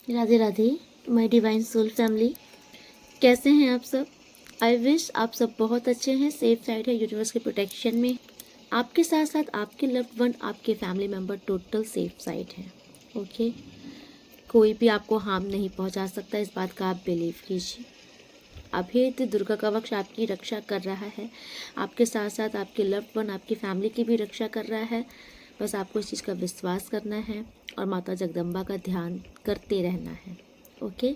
Radhe Radhe my divine soul family, कैसे हैं आप सब। आई विश आप सब बहुत अच्छे हैं, सेफ साइड है, यूनिवर्स के प्रोटेक्शन में। आपके साथ साथ आपके लव्ड वन, आपके family member total safe side हैं। ओके, कोई भी आपको हार्म नहीं पहुंचा सकता, इस बात का आप बिलीव कीजिए। अभेद दुर्गा कवच आपकी रक्षा कर रहा है, आपके साथ साथ आपके लव्ड वन, आपकी फैमिली की भी रक्षा कर रहा है। बस आपको इस चीज़ का विश्वास करना है और माता जगदम्बा का ध्यान करते रहना है। ओके,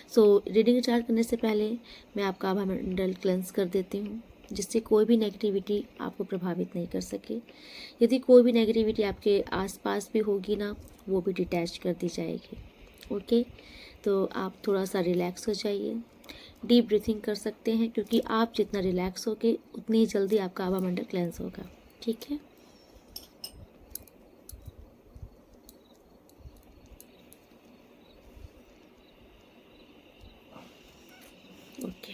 सो रीडिंग स्टार्ट करने से पहले मैं आपका आभा मंडल क्लेंस कर देती हूँ, जिससे कोई भी नेगेटिविटी आपको प्रभावित नहीं कर सके। यदि कोई भी नेगेटिविटी आपके आसपास भी होगी ना, वो भी डिटैच कर दी जाएगी। ओके, तो आप थोड़ा सा रिलैक्स हो जाइए, डीप ब्रीथिंग कर सकते हैं, क्योंकि आप जितना रिलैक्स होगे उतनी ही जल्दी आपका आभा मंडल क्लेंस होगा। ठीक है, ओके।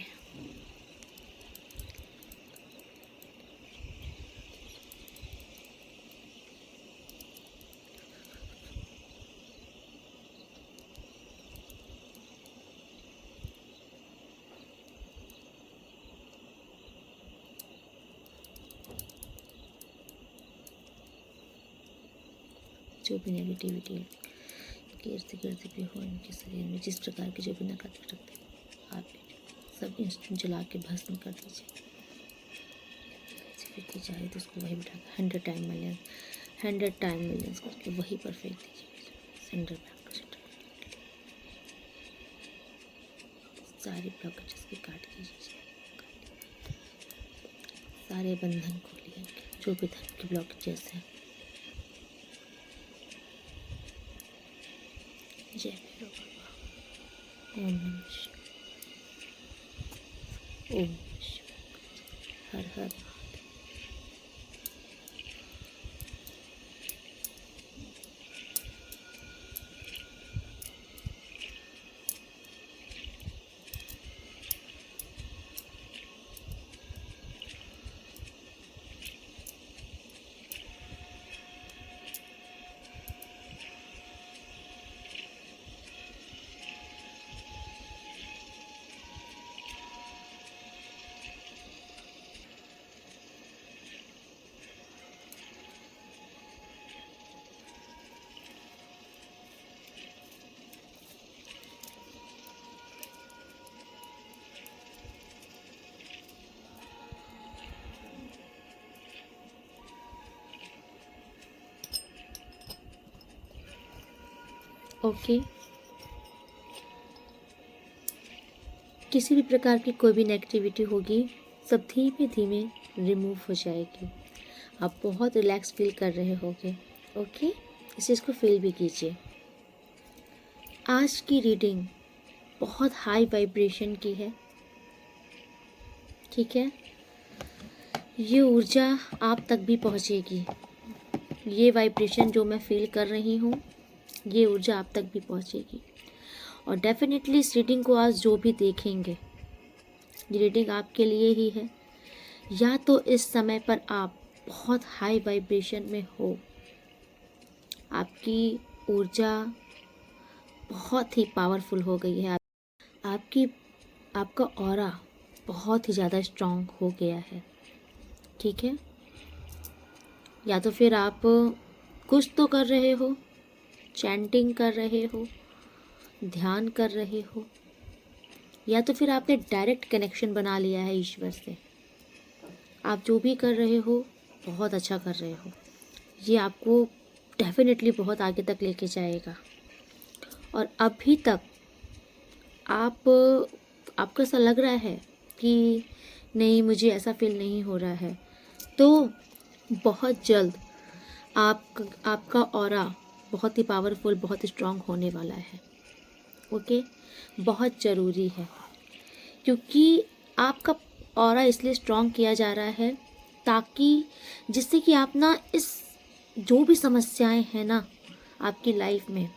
जो भी नेगेटिविटी है गिरते गिरते भी हो इनके शरीर में, जिस प्रकार के जो भी नकारात्मक रखते हैं, आप सब इंस्टेंट जला के भस्म कर दीजिए। फिर चाहे तो उसको वही बिठा 100 टाइम मिलियन, 100 टाइम मिलियंस करके वही पर फेंक दीजिए। सेंटर पे आपका सेंटर, सारे ब्लॉकेजेस की काट कीजिए, सारे बंधन खोलिए, जो भी धर्म के ब्लॉकेजेस हैं। जय भैरव बाबा। ओम नमः शिवाय, ओम नमः शिवाय, हर हर महादेव। ओके, किसी भी प्रकार की कोई भी नेगेटिविटी होगी, सब धीमे धीमे रिमूव हो जाएगी। आप बहुत रिलैक्स फील कर रहे होगे। ओके, इस चीज़ को फील भी कीजिए। आज की रीडिंग बहुत हाई वाइब्रेशन की है। ठीक है, ये ऊर्जा आप तक भी पहुंचेगी। ये वाइब्रेशन जो मैं फील कर रही हूँ, ये ऊर्जा आप तक भी पहुंचेगी। और डेफिनेटली इस रीडिंग को आज जो भी देखेंगे, ये रीडिंग आपके लिए ही है। या तो इस समय पर आप बहुत हाई वाइब्रेशन में हो, आपकी ऊर्जा बहुत ही पावरफुल हो गई है, आपका ऑरा बहुत ही ज़्यादा स्ट्रॉन्ग हो गया है। ठीक है, या तो फिर आप कुछ तो कर रहे हो, चैंटिंग कर रहे हो, ध्यान कर रहे हो, या तो फिर आपने डायरेक्ट कनेक्शन बना लिया है ईश्वर से। आप जो भी कर रहे हो बहुत अच्छा कर रहे हो, ये आपको डेफिनेटली बहुत आगे तक लेके जाएगा। और अभी तक आपको ऐसा लग रहा है कि नहीं, मुझे ऐसा फील नहीं हो रहा है, तो बहुत जल्द आपका ऑरा बहुत ही पावरफुल, बहुत स्ट्रांग होने वाला है। ओके, बहुत ज़रूरी है, क्योंकि आपका ऑरा इसलिए स्ट्रांग किया जा रहा है ताकि जिससे कि आप ना इस जो भी समस्याएं हैं ना आपकी लाइफ में,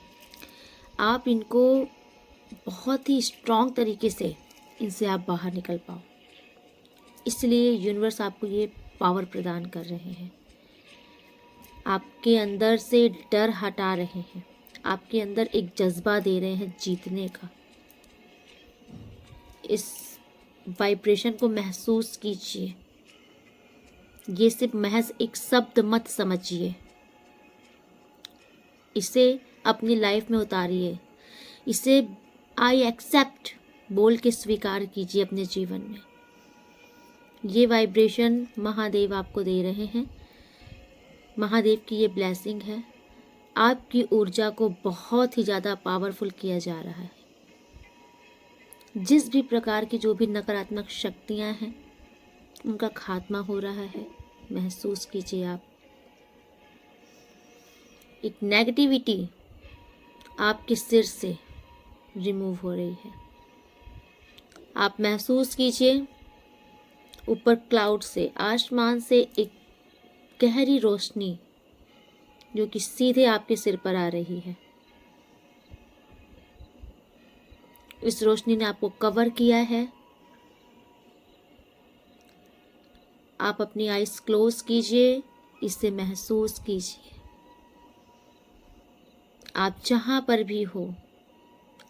आप इनको बहुत ही स्ट्रांग तरीके से इनसे आप बाहर निकल पाओ। इसलिए यूनिवर्स आपको ये पावर प्रदान कर रहे हैं, आपके अंदर से डर हटा रहे हैं, आपके अंदर एक जज्बा दे रहे हैं जीतने का। इस वाइब्रेशन को महसूस कीजिए। ये सिर्फ महज एक शब्द मत समझिए, इसे अपनी लाइफ में उतारिए। इसे आई एक्सेप्ट बोल के स्वीकार कीजिए अपने जीवन में। ये वाइब्रेशन महादेव आपको दे रहे हैं। महादेव की ये ब्लेसिंग है। आपकी ऊर्जा को बहुत ही ज़्यादा पावरफुल किया जा रहा है। जिस भी प्रकार की जो भी नकारात्मक शक्तियाँ हैं उनका खात्मा हो रहा है। महसूस कीजिए आप। एक नेगेटिविटी आपके सिर से रिमूव हो रही है। आप महसूस कीजिए ऊपर क्लाउड से, आसमान से एक गहरी रोशनी जो कि सीधे आपके सिर पर आ रही है। इस रोशनी ने आपको कवर किया है। आप अपनी आइज क्लोज कीजिए, इसे महसूस कीजिए। आप जहाँ पर भी हो,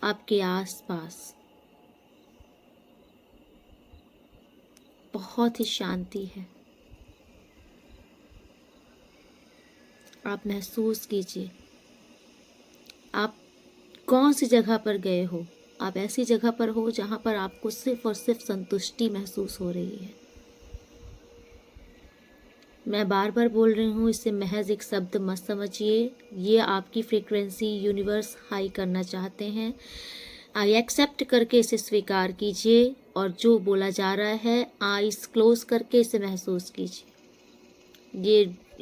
आपके आसपास बहुत ही शांति है। आप महसूस कीजिए आप कौन सी जगह पर गए हो। आप ऐसी जगह पर हो जहाँ पर आपको सिर्फ और सिर्फ संतुष्टि महसूस हो रही है। मैं बार बार बोल रही हूँ, इसे महज एक शब्द मत समझिए। ये आपकी फ्रीक्वेंसी यूनिवर्स हाई करना चाहते हैं। आई एक्सेप्ट करके इसे स्वीकार कीजिए और जो बोला जा रहा है आईज क्लोज करके इसे महसूस कीजिए।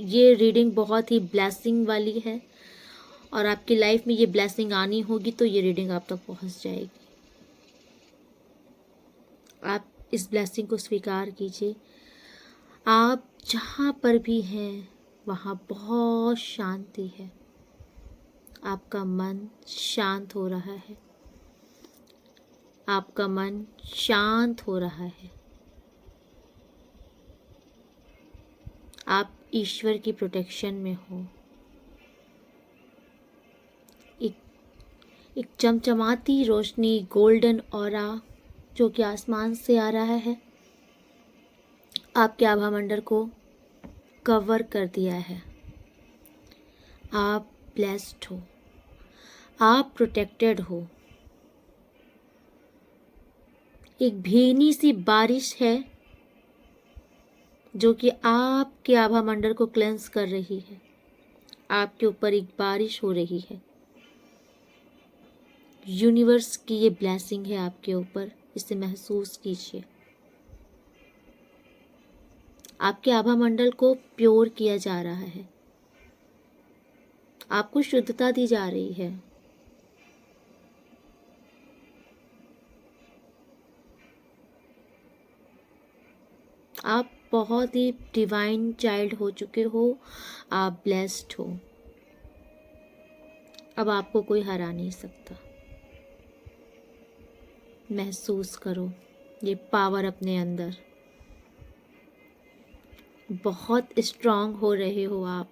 ये रीडिंग बहुत ही ब्लेसिंग वाली है और आपकी लाइफ में ये ब्लेसिंग आनी होगी तो ये रीडिंग आप तक पहुंच जाएगी। आप इस ब्लेसिंग को स्वीकार कीजिए। आप जहाँ पर भी हैं वहाँ बहुत शांति है। आपका मन शांत हो रहा है। आपका मन शांत हो रहा है। आप ईश्वर की प्रोटेक्शन में हो। एक चमचमाती रोशनी, गोल्डन ऑरा जो कि आसमान से आ रहा है, आपके आभा मंडल को कवर कर दिया है। आप ब्लेस्ड हो। आप प्रोटेक्टेड हो। एक भीनी सी बारिश है जो कि आपके आभा मंडल को क्लेंस कर रही है। आपके ऊपर एक बारिश हो रही है। यूनिवर्स की ये ब्लेसिंग है आपके ऊपर, इसे महसूस कीजिए। आपके आभा मंडल को प्योर किया जा रहा है। आपको शुद्धता दी जा रही है। आप बहुत ही डिवाइन चाइल्ड हो चुके हो। आप ब्लेस्ड हो। अब आपको कोई हरा नहीं सकता। महसूस करो ये पावर अपने अंदर। बहुत स्ट्रांग हो रहे हो आप।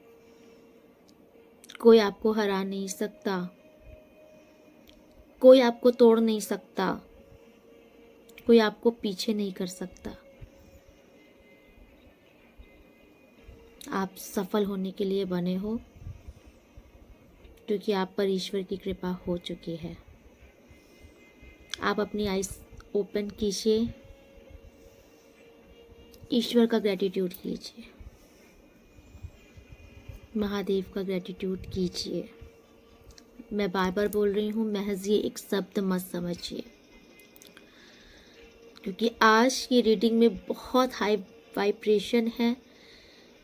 कोई आपको हरा नहीं सकता। कोई आपको तोड़ नहीं सकता। कोई आपको पीछे नहीं कर सकता। आप सफल होने के लिए बने हो क्योंकि आप पर ईश्वर की कृपा हो चुकी है। आप अपनी आइज ओपन कीजिए। ईश्वर का ग्रैटिट्यूड कीजिए। महादेव का ग्रैटिट्यूड कीजिए। मैं बार बार बोल रही हूँ, महज ये एक शब्द मत समझिए क्योंकि आज की रीडिंग में बहुत हाई वाइब्रेशन है।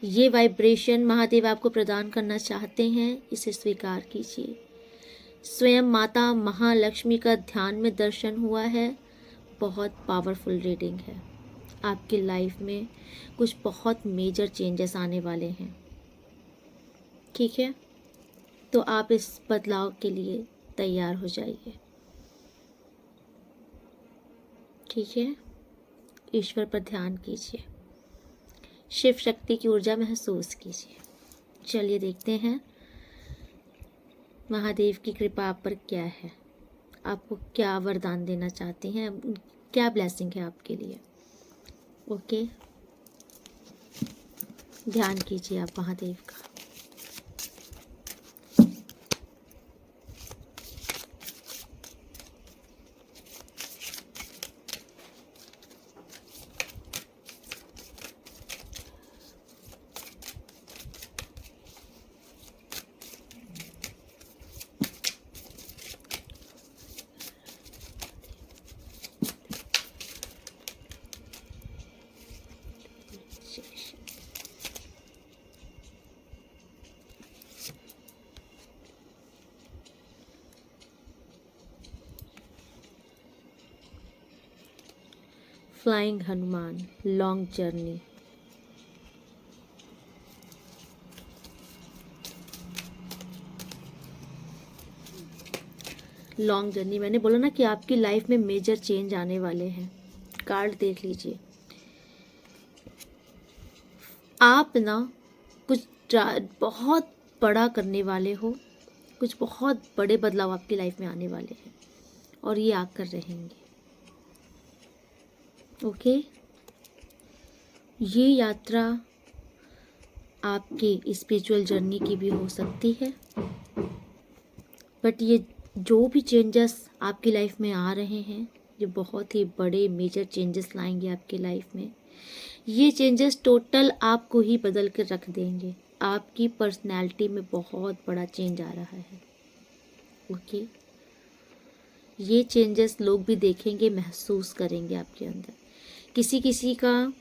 ये वाइब्रेशन महादेव आपको प्रदान करना चाहते हैं, इसे स्वीकार कीजिए। स्वयं माता महालक्ष्मी का ध्यान में दर्शन हुआ है। बहुत पावरफुल रीडिंग है। आपकी लाइफ में कुछ बहुत मेजर चेंजेस आने वाले हैं। ठीक है, तो आप इस बदलाव के लिए तैयार हो जाइए। ठीक है, ईश्वर पर ध्यान कीजिए। शिव शक्ति की ऊर्जा महसूस कीजिए। चलिए देखते हैं महादेव की कृपा आप पर क्या है, आपको क्या वरदान देना चाहते हैं, क्या ब्लेसिंग है आपके लिए। ओके, ध्यान कीजिए आप महादेव का। Flying Hanuman, long journey. Long journey, मैंने बोला ना कि आपकी लाइफ में मेजर चेंज आने वाले हैं। कार्ड देख लीजिए। आप ना कुछ बहुत बड़ा करने वाले हो, कुछ बहुत बड़े बदलाव आपकी लाइफ में आने वाले हैं और ये आकर रहेंगे। ओके, ये यात्रा आपकी स्पिरिचुअल जर्नी की भी हो सकती है, बट ये जो भी चेंजेस आपकी लाइफ में आ रहे हैं, ये बहुत ही बड़े मेजर चेंजेस लाएंगे आपकी लाइफ में। ये चेंजेस टोटल आपको ही बदल कर रख देंगे। आपकी पर्सनैलिटी में बहुत बड़ा चेंज आ रहा है। ओके, ये चेंजेस लोग भी देखेंगे, महसूस करेंगे आपके अंदर। किसी किसी का,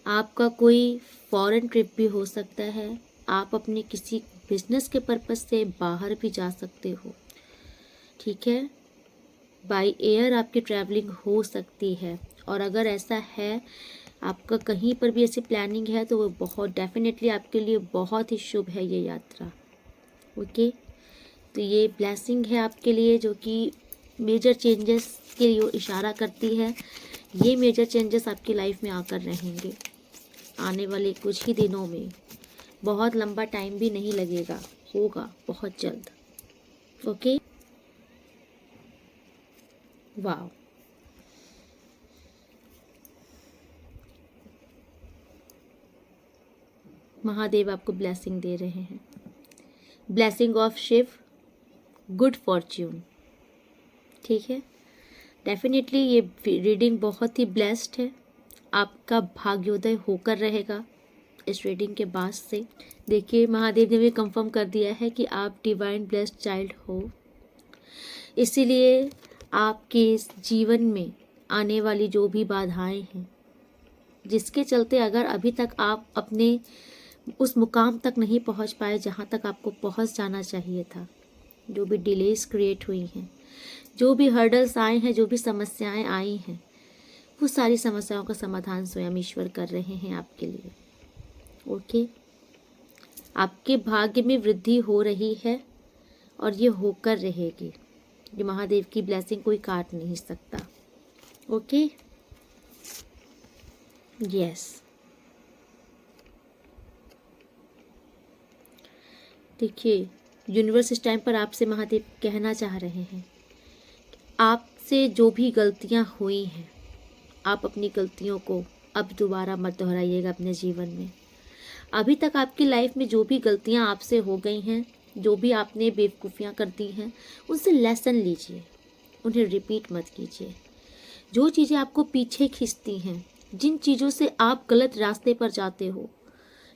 आपका कोई फॉरेन ट्रिप भी हो सकता है। आप अपने किसी बिजनेस के पर्पस से बाहर भी जा सकते हो, ठीक है। बाय एयर आपकी ट्रैवलिंग हो सकती है, और अगर ऐसा है आपका कहीं पर भी ऐसी प्लानिंग है तो वो बहुत डेफिनेटली आपके लिए बहुत ही शुभ है ये यात्रा। ओके, तो ये ब्लेसिंग है आपके लिए जो कि मेजर चेंजेस के लिए इशारा करती है। ये मेजर चेंजेस आपकी लाइफ में आकर रहेंगे आने वाले कुछ ही दिनों में। बहुत लंबा टाइम भी नहीं लगेगा, होगा बहुत जल्द। ओके, वाह, महादेव आपको ब्लेसिंग दे रहे हैं। Blessing of Shiv, good fortune, ठीक है। डेफिनेटली ये रीडिंग बहुत ही ब्लेस्ड है। आपका भाग्योदय होकर रहेगा इस रीडिंग के बाद से। देखिए, महादेव ने भी कंफर्म कर दिया है कि आप डिवाइन ब्लेस्ड चाइल्ड हो, इसीलिए आपके इस जीवन में आने वाली जो भी बाधाएं हैं, जिसके चलते अगर अभी तक आप अपने उस मुकाम तक नहीं पहुंच पाए जहां तक आपको पहुंच जाना चाहिए था, जो भी डिलेस क्रिएट हुई हैं, जो भी हर्डल्स आए हैं, जो भी समस्याएं आई हैं, वो सारी समस्याओं का समाधान स्वयं ईश्वर कर रहे हैं आपके लिए। ओके, आपके भाग्य में वृद्धि हो रही है और ये होकर रहेगी। ये महादेव की ब्लेसिंग कोई काट नहीं सकता। Okay, yes. देखिए, यूनिवर्स इस टाइम पर आपसे महादेव कहना चाह रहे हैं, आपसे जो भी गलतियां हुई हैं, आप अपनी गलतियों को अब दोबारा मत दोहराइएगा अपने जीवन में। अभी तक आपकी लाइफ में जो भी गलतियां आपसे हो गई हैं, जो भी आपने बेवकूफ़ियां कर दी हैं, उनसे लेसन लीजिए, उन्हें रिपीट मत कीजिए। जो चीज़ें आपको पीछे खींचती हैं, जिन चीज़ों से आप गलत रास्ते पर जाते हो,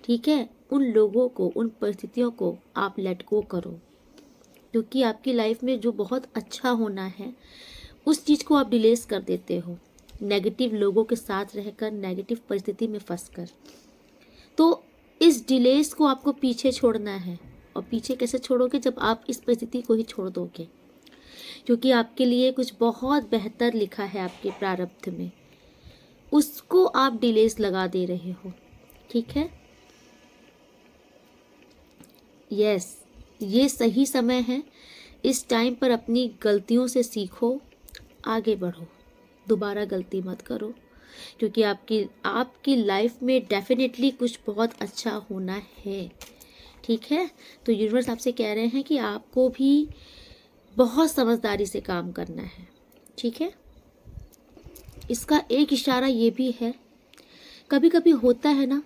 ठीक है, उन लोगों को, उन परिस्थितियों को आप लेट गो करो, क्योंकि आपकी लाइफ में जो बहुत अच्छा होना है उस चीज़ को आप डिलेस कर देते हो, नेगेटिव लोगों के साथ रहकर, नेगेटिव परिस्थिति में फंसकर। तो इस डिलेस को आपको पीछे छोड़ना है। और पीछे कैसे छोड़ोगे? जब आप इस परिस्थिति को ही छोड़ दोगे, क्योंकि आपके लिए कुछ बहुत बेहतर लिखा है आपके प्रारब्ध में, उसको आप डिलेस लगा दे रहे हो, ठीक है। यस, ये सही समय है। इस टाइम पर अपनी गलतियों से सीखो, आगे बढ़ो, दोबारा गलती मत करो, क्योंकि आपकी लाइफ में डेफिनेटली कुछ बहुत अच्छा होना है। ठीक है। तो यूनिवर्स आपसे कह रहे हैं कि आपको भी बहुत समझदारी से काम करना है, ठीक है। इसका एक इशारा ये भी है, कभी कभी होता है ना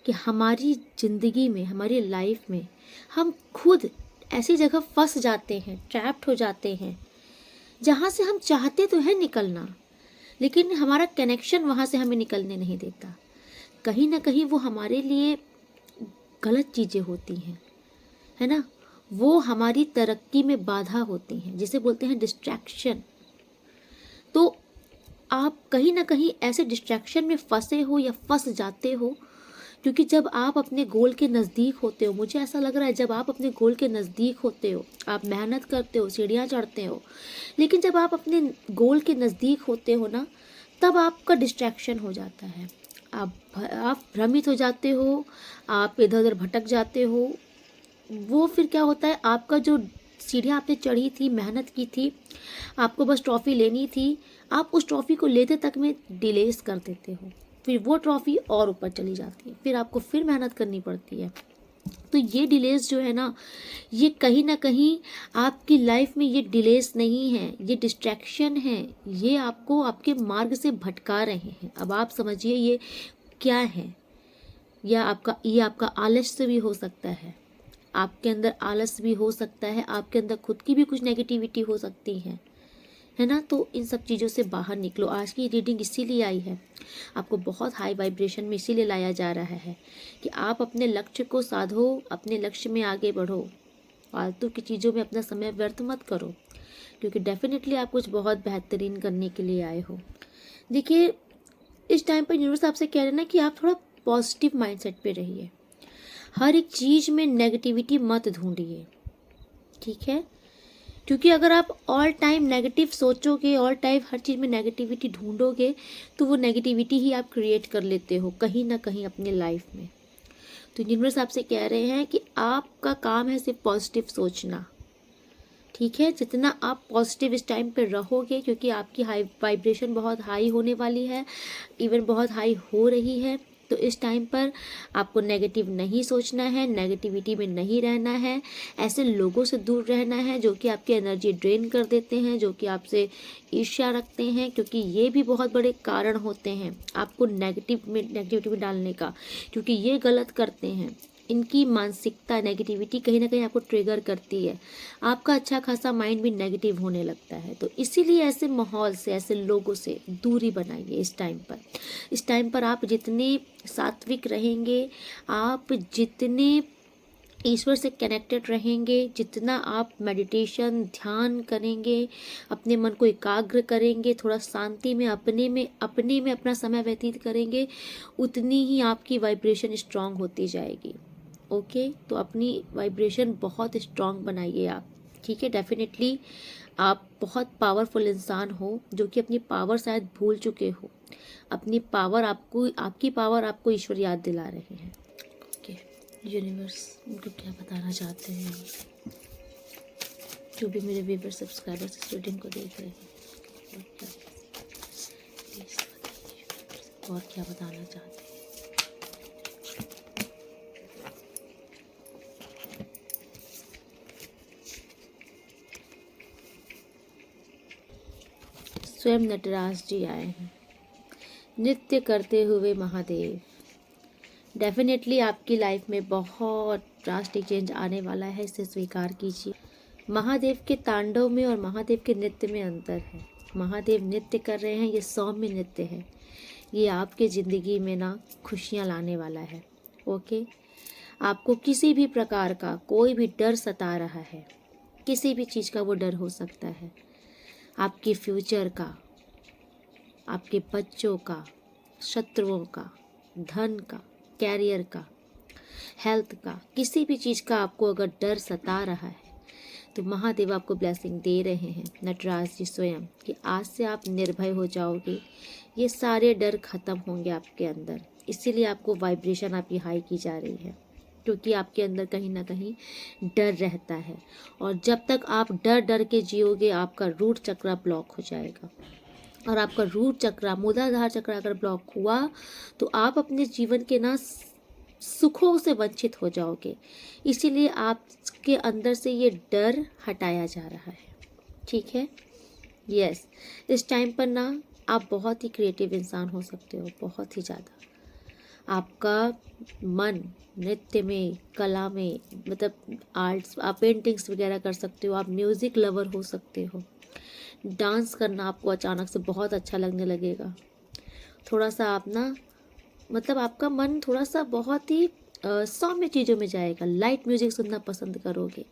कि हमारी ज़िंदगी में, हमारी लाइफ में हम खुद ऐसी जगह फंस जाते हैं, ट्रैप्ड हो जाते हैं, जहाँ से हम चाहते तो है निकलना, लेकिन हमारा कनेक्शन वहाँ से हमें निकलने नहीं देता। कहीं ना कहीं वो हमारे लिए गलत चीज़ें होती हैं, है ना। वो हमारी तरक्की में बाधा होती हैं, जिसे बोलते हैं डिस्ट्रैक्शन। तो आप कहीं ना कहीं ऐसे डिस्ट्रैक्शन में फंसे हो या फंस जाते हो, क्योंकि जब आप अपने गोल के नज़दीक होते हो, मुझे ऐसा लग रहा है जब आप अपने गोल के नज़दीक होते हो, आप मेहनत करते हो, सीढ़ियाँ चढ़ते हो, लेकिन जब आप अपने गोल के नज़दीक होते हो ना, तब आपका डिस्ट्रैक्शन हो जाता है। आप भ्रमित हो जाते हो, आप इधर उधर भटक जाते हो। वो फिर क्या होता है, आपका जो सीढ़ियाँ आपने चढ़ी थी, मेहनत की थी, आपको बस ट्रॉफ़ी लेनी थी, आप उस ट्रॉफ़ी को लेते तक में डिलेस कर देते हो। फिर वो ट्रॉफ़ी और ऊपर चली जाती है, फिर आपको फिर मेहनत करनी पड़ती है। तो ये डिलेस जो है ना, ये कहीं ना कहीं आपकी लाइफ में ये डिलेस नहीं है, ये डिस्ट्रैक्शन है। ये आपको आपके मार्ग से भटका रहे हैं। अब आप समझिए ये क्या है। ये आपका आलस्य भी हो सकता है, आपके अंदर आलस भी हो सकता है, आपके अंदर खुद की भी कुछ नेगेटिविटी हो सकती है ना। तो इन सब चीज़ों से बाहर निकलो। आज की रीडिंग इसीलिए आई है, आपको बहुत हाई वाइब्रेशन में इसीलिए लाया जा रहा है कि आप अपने लक्ष्य को साधो, अपने लक्ष्य में आगे बढ़ो, फालतू की चीज़ों में अपना समय व्यर्थ मत करो, क्योंकि डेफिनेटली आप कुछ बहुत बेहतरीन करने के लिए आए हो। देखिए, इस टाइम पर यूनिवर्स आपसे कह रहे हैं ना कि आप थोड़ा पॉजिटिव माइंडसेट पे रहिए। हर एक चीज़ में नेगेटिविटी मत ढूंढिए, ठीक है। क्योंकि अगर आप ऑल टाइम नेगेटिव सोचोगे, ऑल टाइम हर चीज़ में नेगेटिविटी ढूंढोगे, तो वो नेगेटिविटी ही आप क्रिएट कर लेते हो कहीं ना कहीं अपने लाइफ में। तो यूनिवर्स आपसे कह रहे हैं कि आपका काम है सिर्फ पॉजिटिव सोचना, ठीक है। जितना आप पॉजिटिव इस टाइम पे रहोगे, क्योंकि आपकी हाई वाइब्रेशन बहुत हाई होने वाली है, इवन बहुत हाई हो रही है, तो इस टाइम पर आपको नेगेटिव नहीं सोचना है, नेगेटिविटी में नहीं रहना है। ऐसे लोगों से दूर रहना है जो कि आपकी एनर्जी ड्रेन कर देते हैं, जो कि आपसे ईर्ष्या रखते हैं, क्योंकि ये भी बहुत बड़े कारण होते हैं आपको नेगेटिविटी में डालने का, क्योंकि ये गलत करते हैं। इनकी मानसिकता, नेगेटिविटी कहीं ना कहीं आपको ट्रिगर करती है, आपका अच्छा खासा माइंड भी नेगेटिव होने लगता है। तो इसीलिए ऐसे माहौल से, ऐसे लोगों से दूरी बनाइए इस टाइम पर। इस टाइम पर आप जितने सात्विक रहेंगे, आप जितने ईश्वर से कनेक्टेड रहेंगे, जितना आप मेडिटेशन, ध्यान करेंगे, अपने मन को एकाग्र करेंगे, थोड़ा शांति में अपने में अपना समय व्यतीत करेंगे, उतनी ही आपकी वाइब्रेशन स्ट्रांग होती जाएगी। ओके, तो अपनी वाइब्रेशन बहुत स्ट्रांग बनाइए आप, ठीक है। डेफिनेटली आप बहुत पावरफुल इंसान हो, जो कि अपनी पावर शायद भूल चुके हो। अपनी पावर आपको, आपकी पावर आपको ईश्वर याद दिला रहे हैं। ओके, यूनिवर्स उनको क्या बताना चाहते हैं, जो भी मेरे व्यूअर सब्सक्राइबर्स इस रीडिंग को देख रहे हैं, प्लीज़ बताइए और क्या बताना चाहते हैं। स्वयं नटराज जी आए हैं, नृत्य करते हुए महादेव। डेफिनेटली आपकी लाइफ में बहुत ड्रास्टिक चेंज आने वाला है, इसे स्वीकार कीजिए। महादेव के तांडव में और महादेव के नृत्य में अंतर है। महादेव नृत्य कर रहे हैं, ये सौम्य नृत्य है, ये आपके ज़िंदगी में ना खुशियाँ लाने वाला है। ओके, आपको किसी भी प्रकार का कोई भी डर सता रहा है, किसी भी चीज़ का वो डर हो सकता है, आपके फ्यूचर का, आपके बच्चों का, शत्रुओं का, धन का, कैरियर का, हेल्थ का, किसी भी चीज़ का आपको अगर डर सता रहा है, तो महादेव आपको ब्लेसिंग दे रहे हैं, नटराज जी स्वयं, कि आज से आप निर्भय हो जाओगे। ये सारे डर खत्म होंगे आपके अंदर। इसीलिए आपको वाइब्रेशन आपकी हाई की जा रही है, क्योंकि आपके अंदर कहीं ना कहीं डर रहता है, और जब तक आप डर डर के जियोगे, आपका रूट चक्र ब्लॉक हो जाएगा। और आपका रूट चक्र, मूलाधार चक्र अगर ब्लॉक हुआ, तो आप अपने जीवन के ना सुखों से वंचित हो जाओगे। इसीलिए आपके अंदर से ये डर हटाया जा रहा है, ठीक है। यस, इस टाइम पर ना आप बहुत ही क्रिएटिव इंसान हो सकते हो, बहुत ही ज़्यादा। आपका मन नृत्य में, कला में, मतलब आर्ट्स, आप पेंटिंग्स वगैरह कर सकते हो, आप म्यूज़िक लवर हो सकते हो। डांस करना आपको अचानक से बहुत अच्छा लगने लगेगा। थोड़ा सा आप ना, मतलब आपका मन थोड़ा सा बहुत ही सौम्य चीज़ों में जाएगा। लाइट म्यूज़िक सुनना पसंद करोगे,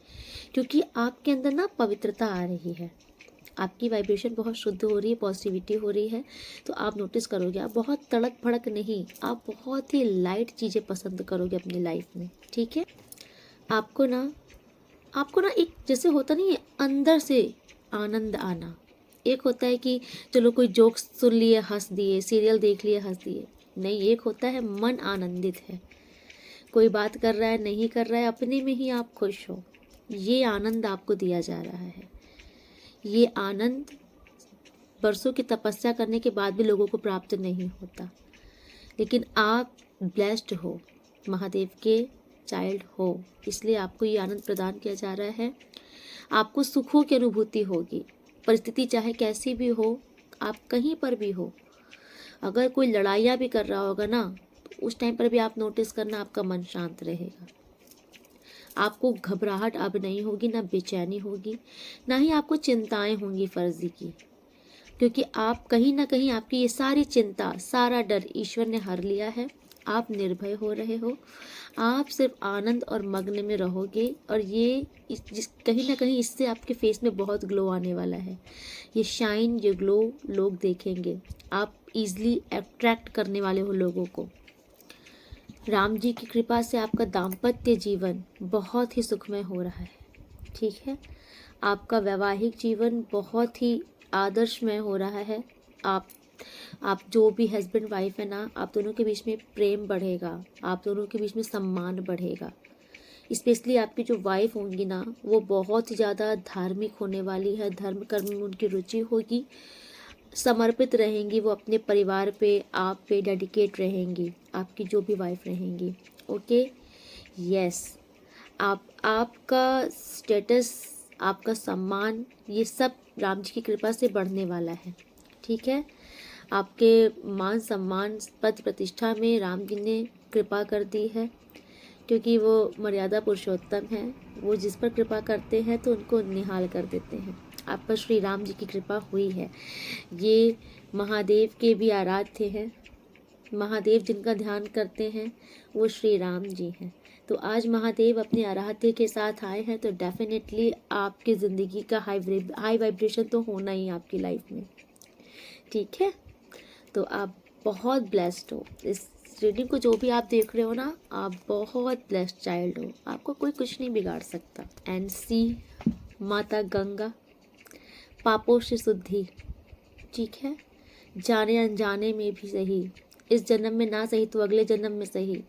क्योंकि आपके अंदर ना पवित्रता आ रही है, आपकी वाइब्रेशन बहुत शुद्ध हो रही है, पॉजिटिविटी हो रही है। तो आप नोटिस करोगे, आप बहुत तड़क भड़क नहीं, आप बहुत ही लाइट चीज़ें पसंद करोगे अपनी लाइफ में, ठीक है। आपको ना एक जैसे होता नहीं है अंदर से आनंद आना। एक होता है कि चलो कोई जोक्स सुन लिए हंस दिए, सीरियल देख लिए हंस दिए, नहीं, एक होता है मन आनंदित है, कोई बात कर रहा है नहीं कर रहा है, अपने में ही आप खुश हो। ये आनंद आपको दिया जा रहा है। ये आनंद बरसों की तपस्या करने के बाद भी लोगों को प्राप्त नहीं होता, लेकिन आप ब्लेस्ड हो, महादेव के चाइल्ड हो, इसलिए आपको ये आनंद प्रदान किया जा रहा है। आपको सुखों की अनुभूति होगी, परिस्थिति चाहे कैसी भी हो, आप कहीं पर भी हो, अगर कोई लड़ाइयाँ भी कर रहा होगा ना, तो उस टाइम पर भी आप नोटिस करना, आपका मन शांत रहेगा। आपको घबराहट अब नहीं होगी, ना बेचैनी होगी, ना ही आपको चिंताएं होंगी फर्जी की, क्योंकि आप कहीं ना कहीं आपकी ये सारी चिंता, सारा डर ईश्वर ने हर लिया है। आप निर्भय हो रहे हो, आप सिर्फ आनंद और मग्न में रहोगे, और ये कहीं ना कहीं इससे आपके फेस में बहुत ग्लो आने वाला है। ये शाइन, ये ग्लो लोग देखेंगे, आप इजली अट्रैक्ट करने वाले हो लोगों को। राम जी की कृपा से आपका दाम्पत्य जीवन बहुत ही सुखमय हो रहा है, ठीक है। आपका वैवाहिक जीवन बहुत ही आदर्शमय हो रहा है। आप जो भी हस्बैंड वाइफ है ना, आप दोनों के बीच में प्रेम बढ़ेगा, आप दोनों के बीच में सम्मान बढ़ेगा। स्पेशली आपकी जो वाइफ होंगी ना, वो बहुत ही ज़्यादा धार्मिक होने वाली है, धर्म कर्म में उनकी रुचि होगी, समर्पित रहेंगी वो अपने परिवार पे, आप पे डेडिकेट रहेंगी, आपकी जो भी वाइफ रहेंगी, ओके। यस, आपका स्टेटस, आपका सम्मान, ये सब राम जी की कृपा से बढ़ने वाला है, ठीक है। आपके मान सम्मान, पद प्रतिष्ठा में राम जी ने कृपा कर दी है, क्योंकि वो मर्यादा पुरुषोत्तम हैं। वो जिस पर कृपा करते हैं तो उनको निहाल कर देते हैं। आप पर श्री राम जी की कृपा हुई है। ये महादेव के भी आराध्य हैं। महादेव जिनका ध्यान करते हैं वो श्री राम जी हैं। तो आज महादेव अपने आराध्य के साथ आए हैं, तो डेफिनेटली आपकी ज़िंदगी का हाई वाइब्रेशन तो होना ही आपकी लाइफ में, ठीक है। तो आप बहुत ब्लेस्ड हो। इस रीडिंग को जो भी आप देख रहे हो ना, आप बहुत ब्लेस्ड चाइल्ड हो, आपको कोई कुछ नहीं बिगाड़ सकता। एंड सी माता गंगा, पापों से शुद्धि, ठीक है। जाने अनजाने में भी सही, इस जन्म में ना सही तो अगले जन्म में सही,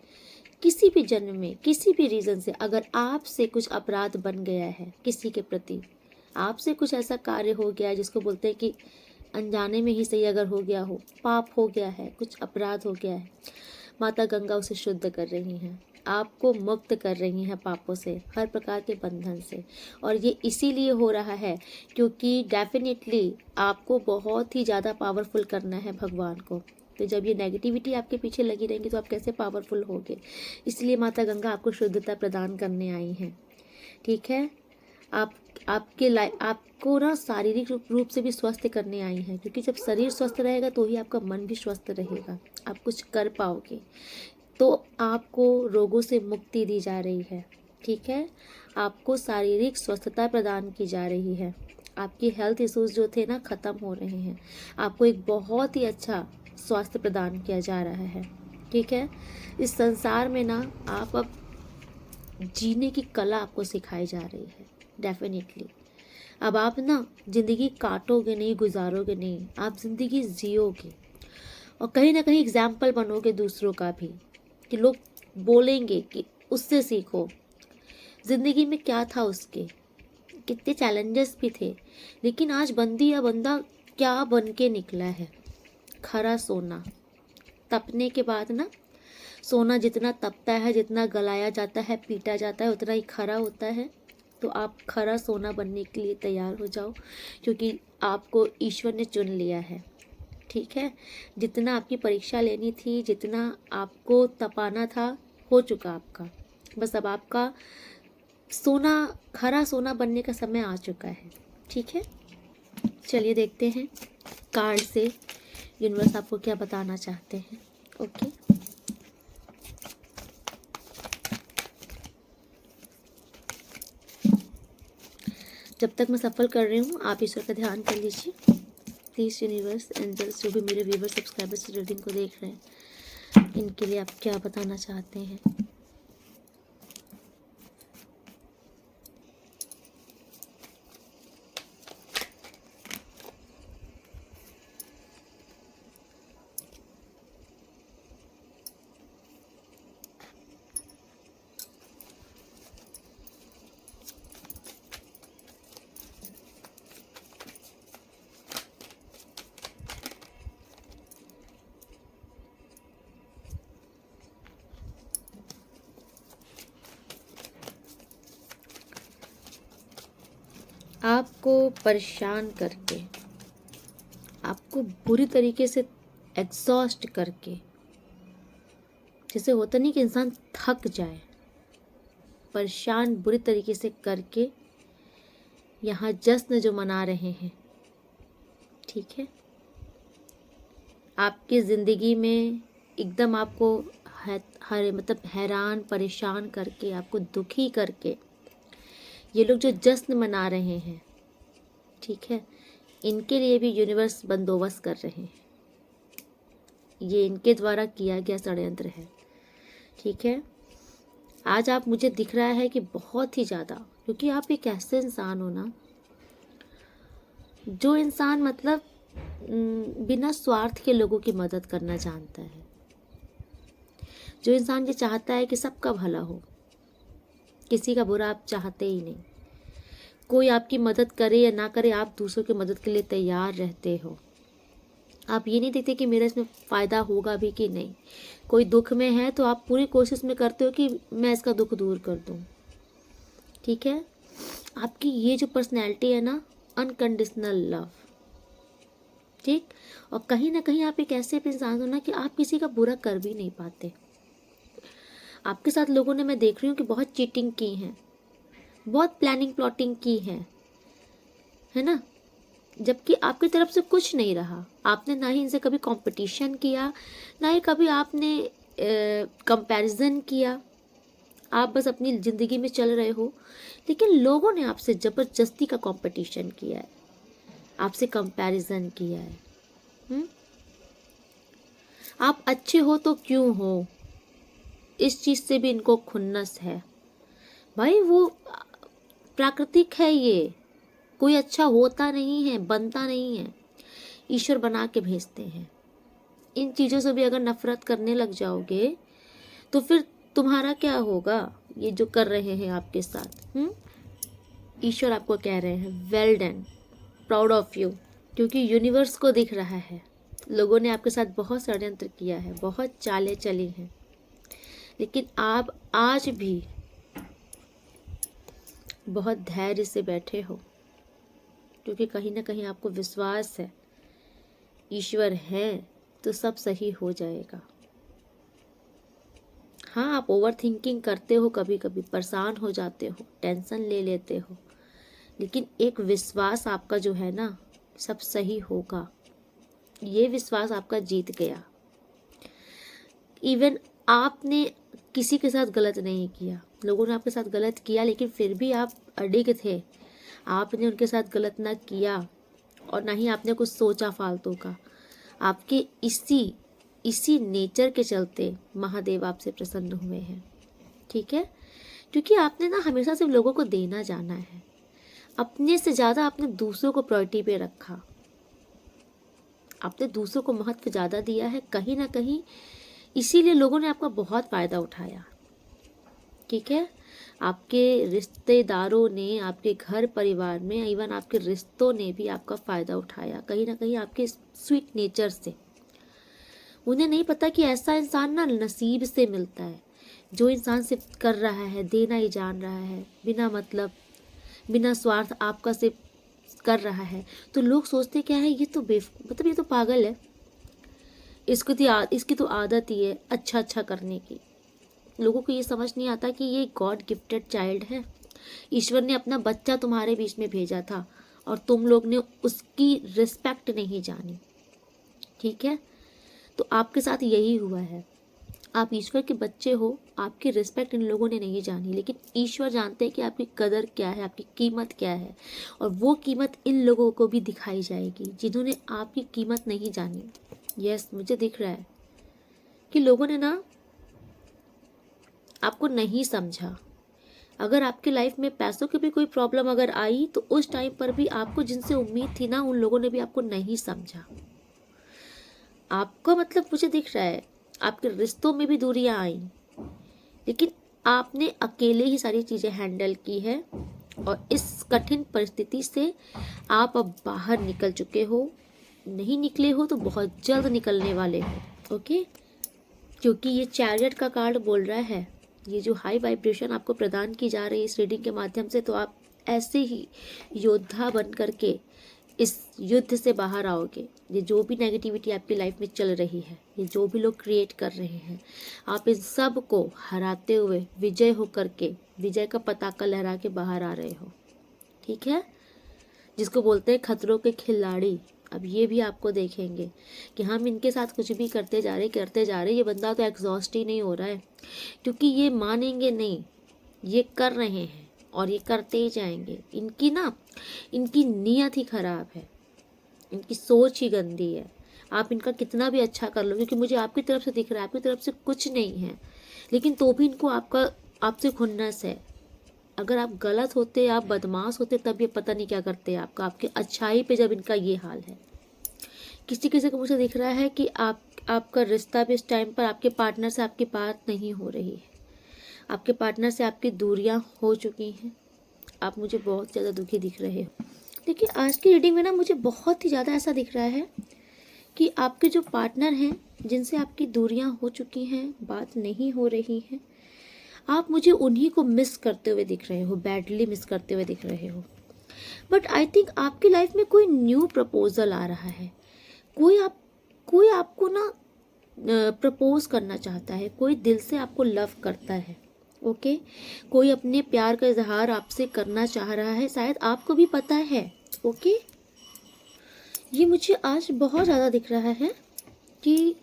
किसी भी जन्म में किसी भी रीज़न से अगर आपसे कुछ अपराध बन गया है किसी के प्रति, आपसे कुछ ऐसा कार्य हो गया है जिसको बोलते हैं कि अनजाने में ही सही, अगर हो गया हो, पाप हो गया है, कुछ अपराध हो गया है, माता गंगा उसे शुद्ध कर रही हैं, आपको मुक्त कर रही हैं पापों से, हर प्रकार के बंधन से। और ये इसीलिए हो रहा है क्योंकि डेफिनेटली आपको बहुत ही ज़्यादा पावरफुल करना है भगवान को। तो जब ये नेगेटिविटी आपके पीछे लगी रहेंगी तो आप कैसे पावरफुल होगे। इसलिए माता गंगा आपको शुद्धता प्रदान करने आई हैं, ठीक है। आपको ना शारीरिक रूप से भी स्वस्थ करने आई हैं, क्योंकि जब शरीर स्वस्थ रहेगा तो ही आपका मन भी स्वस्थ रहेगा, आप कुछ कर पाओगे। तो आपको रोगों से मुक्ति दी जा रही है, ठीक है। आपको शारीरिक स्वस्थता प्रदान की जा रही है, आपकी हेल्थ इश्यूज जो थे ना ख़त्म हो रहे हैं, आपको एक बहुत ही अच्छा स्वास्थ्य प्रदान किया जा रहा है, ठीक है। इस संसार में ना आप अब जीने की कला आपको सिखाई जा रही है, डेफिनेटली। अब आप ना ज़िंदगी काटोगे नहीं, गुजारोगे नहीं, आप ज़िंदगी जियोगे, और कहीं ना कहीं एग्जाम्पल बनोगे दूसरों का भी, कि लोग बोलेंगे कि उससे सीखो, ज़िंदगी में क्या था उसके, कितने चैलेंजेस भी थे, लेकिन आज बंदी या बंदा क्या बन के निकला है। खरा सोना, तपने के बाद ना सोना जितना तपता है, जितना गलाया जाता है, पीटा जाता है, उतना ही खरा होता है। तो आप खरा सोना बनने के लिए तैयार हो जाओ, क्योंकि आपको ईश्वर ने चुन लिया है। ठीक है, जितना आपकी परीक्षा लेनी थी, जितना आपको तपाना था, हो चुका आपका। बस अब आपका सोना, खरा सोना बनने का समय आ चुका है। ठीक है, चलिए देखते हैं कार्ड से यूनिवर्स आपको क्या बताना चाहते हैं। ओके, जब तक मैं सफल कर रही हूँ आप ईश्वर का ध्यान कर लीजिए। प्लीज यूनिवर्स, एंजल्स, जो भी मेरे व्यूवर सब्सक्राइबर्स रीडिंग को देख रहे हैं, इनके लिए आप क्या बताना चाहते हैं। आपको परेशान करके, आपको बुरी तरीके से एग्जॉस्ट करके, जैसे होता नहीं कि इंसान थक जाए, परेशान बुरी तरीके से करके यहाँ जश्न जो मना रहे हैं। ठीक है, आपकी ज़िंदगी में एकदम आपको हर मतलब हैरान परेशान करके, आपको दुखी करके ये लोग जो जश्न मना रहे हैं, ठीक है, इनके लिए भी यूनिवर्स बंदोबस्त कर रहे हैं। ये इनके द्वारा किया गया षड्यंत्र है। ठीक है, आज आप, मुझे दिख रहा है कि बहुत ही ज़्यादा, क्योंकि आप एक ऐसे इंसान हो ना, जो इंसान मतलब बिना स्वार्थ के लोगों की मदद करना जानता है। जो इंसान ये चाहता है कि सबका भला हो, किसी का बुरा आप चाहते ही नहीं। कोई आपकी मदद करे या ना करे, आप दूसरों की मदद के लिए तैयार रहते हो। आप ये नहीं देखते कि मेरा इसमें फ़ायदा होगा भी कि नहीं। कोई दुख में है तो आप पूरी कोशिश में करते हो कि मैं इसका दुख दूर कर दूं। ठीक है, आपकी ये जो पर्सनैलिटी है ना, अनकंडीशनल लव। ठीक, और कहीं ना कहीं आप एक ऐसे इंसान हो ना कि आप किसी का बुरा कर भी नहीं पाते। आपके साथ लोगों ने, मैं देख रही हूँ कि बहुत चीटिंग की है, बहुत प्लानिंग प्लॉटिंग की है ना, जबकि आपकी तरफ से कुछ नहीं रहा। आपने ना ही इनसे कभी कंपटीशन किया, ना ही कभी आपने कंपैरिजन किया। आप बस अपनी ज़िंदगी में चल रहे हो, लेकिन लोगों ने आपसे ज़बरदस्ती का कंपटीशन किया है, आपसे कंपैरिजन किया है। आप अच्छे हो तो क्यों हो, इस चीज़ से भी इनको खुन्नस है। भाई वो प्राकृतिक है, ये कोई अच्छा होता नहीं है, बनता नहीं है, ईश्वर बना के भेजते हैं। इन चीज़ों से भी अगर नफरत करने लग जाओगे तो फिर तुम्हारा क्या होगा, ये जो कर रहे हैं आपके साथ। ईश्वर आपको कह रहे हैं well done, proud of you, क्योंकि यूनिवर्स को दिख रहा है लोगों ने आपके साथ बहुत षड्यंत्र किया है, बहुत चालें चली हैं, लेकिन आप आज भी बहुत धैर्य से बैठे हो, क्योंकि कहीं ना कहीं आपको विश्वास है ईश्वर है तो सब सही हो जाएगा। हाँ, आप ओवर थिंकिंग करते हो, कभी कभी परेशान हो जाते हो, टेंशन ले लेते हो, लेकिन एक विश्वास आपका जो है ना, सब सही होगा, ये विश्वास आपका जीत गया। इवन आपने किसी के साथ गलत नहीं किया, लोगों ने आपके साथ गलत किया, लेकिन फिर भी आप अडिग थे, आपने उनके साथ गलत ना किया और ना ही आपने कुछ सोचा फालतू का। आपके इसी नेचर के चलते महादेव आपसे प्रसन्न हुए हैं। ठीक है, क्योंकि आपने ना हमेशा सिर्फ लोगों को देना जाना है, अपने से ज़्यादा आपने दूसरों को प्रायोरिटी पे रखा, आपने दूसरों को महत्व ज़्यादा दिया है कहीं ना कहीं, इसीलिए लोगों ने आपका बहुत फ़ायदा उठाया। ठीक है, आपके रिश्तेदारों ने, आपके घर परिवार में, इवन आपके रिश्तों ने भी आपका फ़ायदा उठाया कहीं ना कहीं, आपके स्वीट नेचर से उन्हें नहीं पता कि ऐसा इंसान ना नसीब से मिलता है, जो इंसान सिर्फ कर रहा है, देना ही जान रहा है, बिना मतलब बिना स्वार्थ आपका सिर्फ कर रहा है। तो लोग सोचते क्या है, ये तो मतलब ये तो पागल है, इसकी तो आदत ही है अच्छा अच्छा करने की। लोगों को ये समझ नहीं आता कि ये गॉड गिफ्टेड चाइल्ड है। ईश्वर ने अपना बच्चा तुम्हारे बीच में भेजा था और तुम लोग ने उसकी रिस्पेक्ट नहीं जानी। ठीक है, तो आपके साथ यही हुआ है। आप ईश्वर के बच्चे हो, आपकी रिस्पेक्ट इन लोगों ने नहीं जानी, लेकिन ईश्वर जानते हैं कि आपकी कदर क्या है, आपकी कीमत क्या है, और वो कीमत इन लोगों को भी दिखाई जाएगी जिन्होंने आपकी कीमत नहीं जानी। यस, मुझे दिख रहा है कि लोगों ने ना आपको नहीं समझा। अगर आपकी लाइफ में पैसों की भी कोई प्रॉब्लम अगर आई तो उस टाइम पर भी आपको जिनसे उम्मीद थी ना, उन लोगों ने भी आपको नहीं समझा। आपको मतलब मुझे दिख रहा है आपके रिश्तों में भी दूरियां आई, लेकिन आपने अकेले ही सारी चीज़ें हैंडल की है और इस कठिन परिस्थिति से आप अब बाहर निकल चुके हो। नहीं निकले हो तो बहुत जल्द निकलने वाले हो। ओके, क्योंकि ये चैरियट का कार्ड बोल रहा है, ये जो हाई वाइब्रेशन आपको प्रदान की जा रही है इस रीडिंग के माध्यम से, तो आप ऐसे ही योद्धा बन करके इस युद्ध से बाहर आओगे। ये जो भी नेगेटिविटी आपकी लाइफ में चल रही है, ये जो भी लोग क्रिएट कर रहे हैं, आप इन सब को हराते हुए विजय होकर के, विजय का पताका लहरा के बाहर आ रहे हो। ठीक है, जिसको बोलते हैं खतरों के खिलाड़ी। अब ये भी आपको देखेंगे कि हम इनके साथ कुछ भी करते जा रहे, ये बंदा तो एग्जॉस्ट ही नहीं हो रहा है, क्योंकि ये मानेंगे नहीं, ये कर रहे हैं और ये करते ही जाएंगे। इनकी नीयत ही खराब है, इनकी सोच ही गंदी है। आप इनका कितना भी अच्छा कर लो, क्योंकि मुझे आपकी तरफ से दिख रहा है आपकी तरफ से कुछ नहीं है, लेकिन तो भी इनको आपसे खुन्नस है। अगर आप गलत होते, आप बदमाश होते, तब ये पता नहीं क्या करते आपकी अच्छाई पे जब इनका ये हाल है। किसी किसी को मुझे दिख रहा है कि आपका रिश्ता भी इस टाइम पर आपके पार्टनर से आपकी बात नहीं हो रही है, आपके पार्टनर से आपकी दूरियां हो चुकी हैं। आप मुझे बहुत ज़्यादा दुखी दिख रहे हो। देखिए, आज की रीडिंग में ना मुझे बहुत ही ज़्यादा ऐसा दिख रहा है कि आपके जो पार्टनर हैं, जिनसे आपकी दूरियां हो चुकी हैं, बात नहीं हो रही हैं, आप मुझे उन्हीं को मिस करते हुए दिख रहे हो, बैडली मिस करते हुए दिख रहे हो। बट आई थिंक आपकी लाइफ में कोई न्यू प्रपोजल आ रहा है, कोई आपको ना प्रपोज करना चाहता है, कोई दिल से आपको लव करता है। ओके, कोई अपने प्यार का इजहार आपसे करना चाह रहा है, शायद आपको भी पता है। ओके, ये मुझे आज बहुत ज़्यादा दिख रहा है कि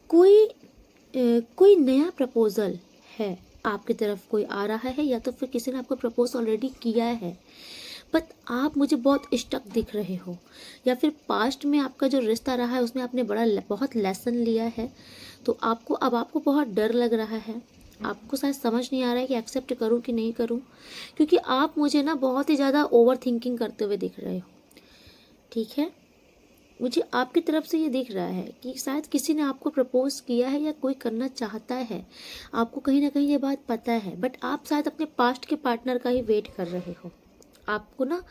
कोई नया प्रपोजल है आपकी तरफ, कोई आ रहा है, या तो फिर किसी ने आपको प्रपोज ऑलरेडी किया है, बट आप मुझे बहुत स्टक दिख रहे हो, या फिर पास्ट में आपका जो रिश्ता रहा है उसमें आपने बहुत लेसन लिया है, तो आपको बहुत डर लग रहा है। आपको शायद समझ नहीं आ रहा है कि एक्सेप्ट करूं कि नहीं करूं, क्योंकि आप मुझे ना बहुत ही ज़्यादा ओवर थिंकिंग करते हुए दिख रहे हो। ठीक है, मुझे आपकी तरफ से ये दिख रहा है कि शायद किसी ने आपको प्रपोज किया है या कोई करना चाहता है, आपको कहीं ना कहीं ये बात पता है, बट आप शायद अपने पास्ट के पार्टनर का ही वेट कर रहे हो। आपको ना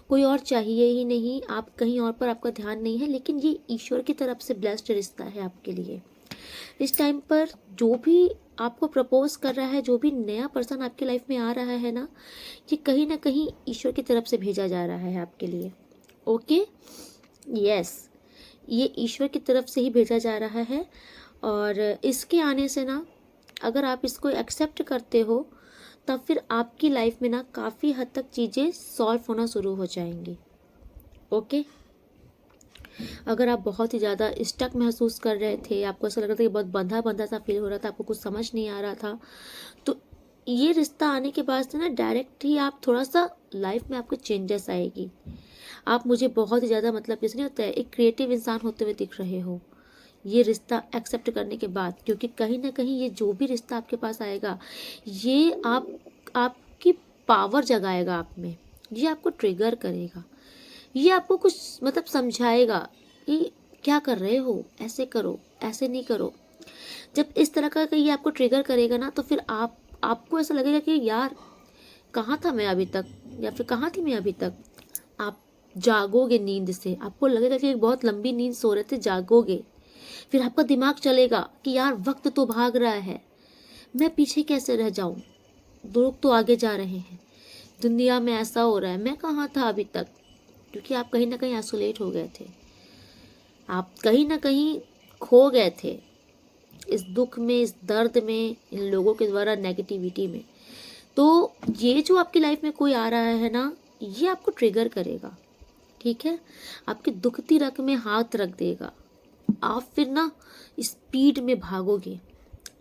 कोई और चाहिए ही नहीं, आप कहीं और पर आपका ध्यान नहीं है, लेकिन ये ईश्वर की तरफ से ब्लेस्ड रिश्ता है आपके लिए। इस टाइम पर जो भी आपको प्रपोज कर रहा है, जो भी नया पर्सन आपकी लाइफ में आ रहा है ना, ये कहीं ना कहीं ईश्वर की तरफ से भेजा जा रहा है आपके लिए। ओके, यस, ये ईश्वर की तरफ से ही भेजा जा रहा है, और इसके आने से ना, अगर आप इसको एक्सेप्ट करते हो, तब फिर आपकी लाइफ में ना काफ़ी हद तक चीज़ें सॉल्व होना शुरू हो जाएंगी। ओके, अगर आप बहुत ही ज़्यादा स्टक महसूस कर रहे थे, आपको ऐसा लग रहा था कि बहुत बंधा बंधा सा फील हो रहा था, आपको कुछ समझ नहीं आ रहा था, तो ये रिश्ता आने के बाद से ना डायरेक्ट ही आप थोड़ा सा लाइफ में आपको चेंजेस आएगी। आप मुझे बहुत ही ज़्यादा मतलब जैसे नहीं होता है, एक क्रिएटिव इंसान होते हुए दिख रहे हो ये रिश्ता एक्सेप्ट करने के बाद, क्योंकि कहीं ना कहीं ये जो भी रिश्ता आपके पास आएगा, ये आपकी पावर जगाएगा आप में, ये आपको ट्रिगर करेगा, ये आपको कुछ मतलब समझाएगा कि क्या कर रहे हो, ऐसे करो, ऐसे नहीं करो। जब इस तरह का ये आपको ट्रिगर करेगा ना, तो फिर आपको ऐसा लगेगा कि यार कहाँ था मैं अभी तक, या फिर कहाँ थी मैं अभी तक। आप जागोगे नींद से, आपको लगेगा कि एक बहुत लंबी नींद सो रहे थे, जागोगे, फिर आपका दिमाग चलेगा कि यार वक्त तो भाग रहा है, मैं पीछे कैसे रह जाऊं, लोग तो आगे जा रहे हैं, दुनिया में ऐसा हो रहा है, मैं कहाँ था अभी तक। क्योंकि आप कहीं ना कहीं आइसोलेट हो गए थे, आप कहीं ना कहीं खो गए थे इस दुख में, इस दर्द में, इन लोगों के द्वारा नेगेटिविटी में। तो ये जो आपकी लाइफ में कोई आ रहा है ना, ये आपको ट्रिगर करेगा, ठीक है, आपकी दुखती रग में हाथ रख देगा। आप फिर ना स्पीड में भागोगे,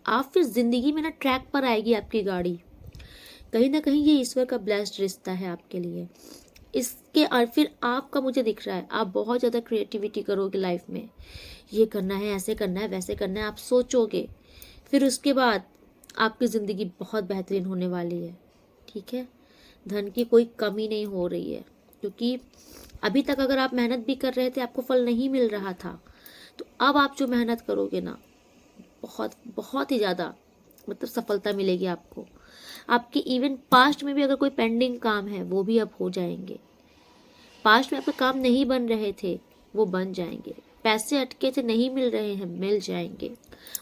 आप फिर जिंदगी में ना ट्रैक पर आएगी आपकी गाड़ी। कहीं ना कहीं ये ईश्वर का ब्लेस्ड रिश्ता है आपके लिए। इसके और फिर आपका मुझे दिख रहा है आप बहुत ज़्यादा क्रिएटिविटी करोगे लाइफ में, ये करना है, ऐसे करना है, वैसे करना है, आप सोचोगे। फिर उसके बाद आपकी ज़िंदगी बहुत बेहतरीन होने वाली है, ठीक है। धन की कोई कमी नहीं हो रही है, क्योंकि अभी तक अगर आप मेहनत भी कर रहे थे, आपको फल नहीं मिल रहा था, तो अब आप जो मेहनत करोगे ना, बहुत बहुत ही ज़्यादा मतलब सफलता मिलेगी आपको। आपके इवन पास्ट में भी अगर कोई पेंडिंग काम है, वो भी अब हो जाएंगे। पास्ट में आपके काम नहीं बन रहे थे, वो बन जाएंगे। पैसे अटके थे, नहीं मिल रहे हैं, मिल जाएंगे।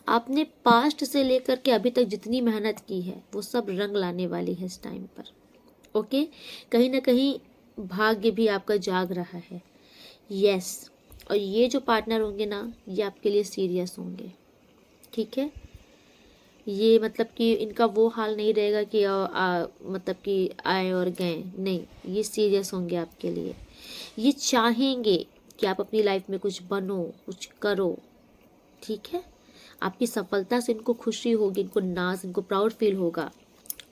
आपने पास्ट से लेकर के अभी तक जितनी मेहनत की है, वो सब रंग लाने वाली है इस टाइम पर, ओके। कहीं ना कहीं भाग्य भी आपका जाग रहा है, यस। और ये जो पार्टनर होंगे ना, ये आपके लिए सीरियस होंगे, ठीक है। ये मतलब कि इनका वो हाल नहीं रहेगा कि मतलब कि आए और गए, नहीं, ये सीरियस होंगे आपके लिए। ये चाहेंगे कि आप अपनी लाइफ में कुछ बनो, कुछ करो, ठीक है। आपकी सफलता से इनको खुशी होगी, इनको नाज, इनको प्राउड फील होगा।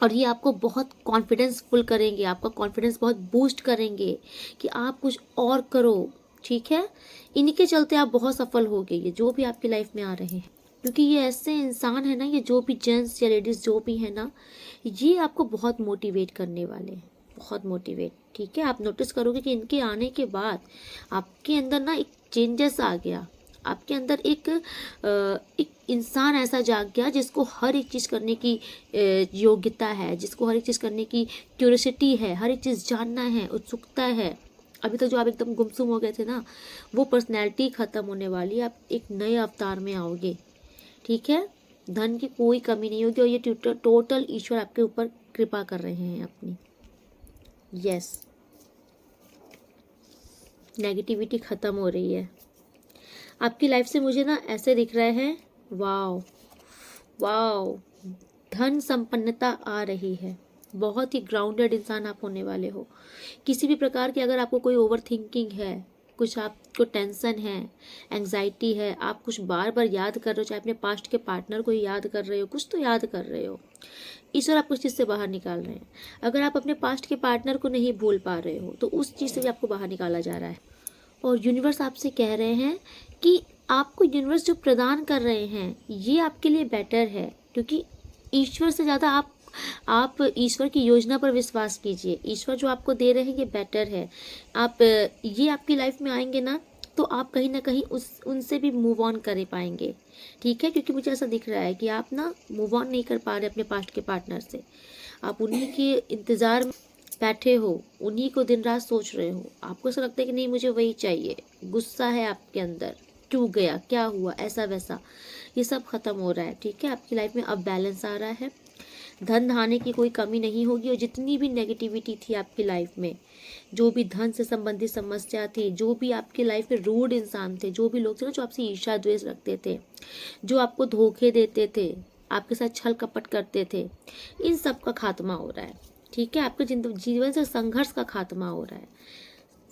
और ये आपको बहुत कॉन्फिडेंस फुल करेंगे, आपका कॉन्फिडेंस बहुत बूस्ट करेंगे कि आप कुछ और करो, ठीक है। इनके चलते आप बहुत सफल होगे, ये जो भी आपकी लाइफ में आ रहे हैं। क्योंकि ये ऐसे इंसान है ना, ये जो भी जेंट्स या लेडीज़ जो भी है ना, ये आपको बहुत मोटिवेट करने वाले हैं, बहुत मोटिवेट, ठीक है। आप नोटिस करोगे कि इनके आने के बाद आपके अंदर ना एक चेंजेस आ गया, आपके अंदर एक इंसान ऐसा जाग गया जिसको हर एक चीज़ करने की योग्यता है, जिसको हर एक चीज़ करने की क्यूरियोसिटी है, हर एक चीज़ जानना है, उत्सुकता है। अभी तक जो आप एकदम गुमसुम हो गए थे ना, वो पर्सनैलिटी ख़त्म होने वाली है, आप एक नए अवतार में आओगे, ठीक है। धन की कोई कमी नहीं होगी, और ये टोटल ईश्वर आपके ऊपर कृपा कर रहे हैं अपनी, यस। नेगेटिविटी ख़त्म हो रही है आपकी लाइफ से, मुझे ना ऐसे दिख रहा है, वाओ वाओ, धन संपन्नता आ रही है। बहुत ही ग्राउंडेड इंसान आप होने वाले हो। किसी भी प्रकार की अगर आपको कोई ओवर थिंकिंग है, कुछ आपको टेंशन है, एंग्जाइटी है, आप कुछ बार बार याद कर रहे हो, चाहे अपने पास्ट के पार्टनर को ही याद कर रहे हो, कुछ तो याद कर रहे हो, ईश्वर आपको उस चीज़ से बाहर निकाल रहे हैं। अगर आप अपने पास्ट के पार्टनर को नहीं भूल पा रहे हो, तो उस चीज़ से भी आपको बाहर निकाला जा रहा है। और यूनिवर्स आपसे कह रहे हैं कि आपको यूनिवर्स जो प्रदान कर रहे हैं, ये आपके लिए बेटर है। क्योंकि ईश्वर से ज़्यादा आप ईश्वर की योजना पर विश्वास कीजिए। ईश्वर जो आपको दे रहे हैं, ये बेटर है। आप ये आपकी लाइफ में आएंगे ना, तो आप कहीं ना कहीं उनसे भी मूव ऑन कर पाएंगे, ठीक है। क्योंकि मुझे ऐसा दिख रहा है कि आप ना मूव ऑन नहीं कर पा रहे अपने पास्ट के पार्टनर से। आप उन्हीं के इंतज़ार में बैठे हो, उन्हीं को दिन रात सोच रहे हो। आपको ऐसा लगता है कि नहीं, मुझे वही चाहिए। गुस्सा है आपके अंदर, क्यों गया, क्या हुआ, ऐसा वैसा, ये सब खत्म हो रहा है, ठीक है। आपकी लाइफ में अब बैलेंस आ रहा है, धन धाने की कोई कमी नहीं होगी। और जितनी भी नेगेटिविटी थी आपकी लाइफ में, जो भी धन से संबंधित समस्या थी, जो भी आपकी लाइफ में रूड इंसान थे, जो भी लोग थे ना, जो आपसे ईर्ष्या द्वेष रखते थे, जो आपको धोखे देते थे, आपके साथ छल कपट करते थे, इन सब का खात्मा हो रहा है, ठीक है। आपके जीवन से संघर्ष का खात्मा हो रहा है,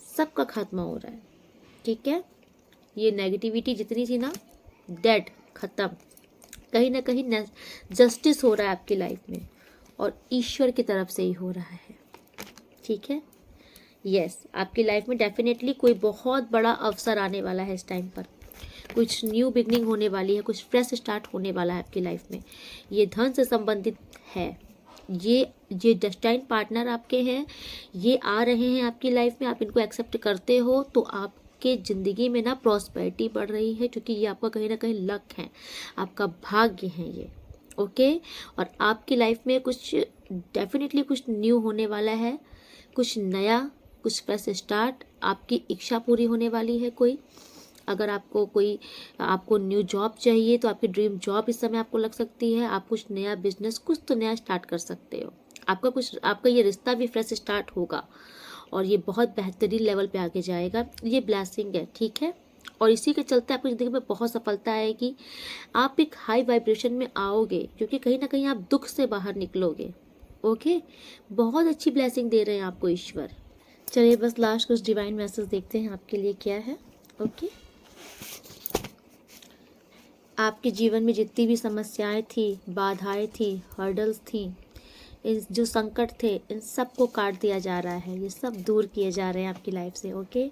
सबका खात्मा हो रहा है, ठीक है। ये नेगेटिविटी जितनी थी ना, डेड, खत्म। कहीं ना कहीं जस्टिस हो रहा है आपकी लाइफ में, और ईश्वर की तरफ से ही हो रहा है, ठीक है। यस, आपकी लाइफ में डेफिनेटली कोई बहुत बड़ा अवसर आने वाला है इस टाइम पर। कुछ न्यू बिगनिंग होने वाली है, कुछ फ्रेश स्टार्ट होने वाला है आपकी लाइफ में। ये धन से संबंधित है। ये डेस्टाइन पार्टनर आपके हैं, ये आ रहे हैं आपकी लाइफ में। आप इनको एक्सेप्ट करते हो तो आपके ज़िंदगी में ना प्रॉस्पेरिटी बढ़ रही है, क्योंकि ये आपका कहीं ना कहीं लक है, आपका भाग्य है ये, ओके। और आपकी लाइफ में कुछ डेफिनेटली कुछ न्यू होने वाला है, कुछ नया, कुछ फ्रेश स्टार्ट, आपकी इच्छा पूरी होने वाली है कोई, अगर आपको न्यू जॉब चाहिए तो आपकी ड्रीम जॉब इस समय आपको लग सकती है। आप कुछ नया बिजनेस, कुछ तो नया स्टार्ट कर सकते हो। आपका ये रिश्ता भी फ्रेश स्टार्ट होगा और ये बहुत बेहतरीन लेवल पे आगे जाएगा। ये ब्लेसिंग है, ठीक है। और इसी के चलते आपकी ज़िंदगी में बहुत सफलता आएगी। आप एक हाई वाइब्रेशन में आओगे, क्योंकि कहीं ना कहीं आप दुख से बाहर निकलोगे। ओके, बहुत अच्छी ब्लेसिंग दे रहे हैं आपको ईश्वर। चलिए बस लास्ट कुछ डिवाइन मैसेज देखते हैं आपके लिए क्या है। ओके, आपके जीवन में जितनी भी समस्याएं थी, बाधाएं थी, हर्डल्स थी, इन जो संकट थे, इन सबको काट दिया जा रहा है। ये सब दूर किए जा रहे हैं आपकी लाइफ से। ओके,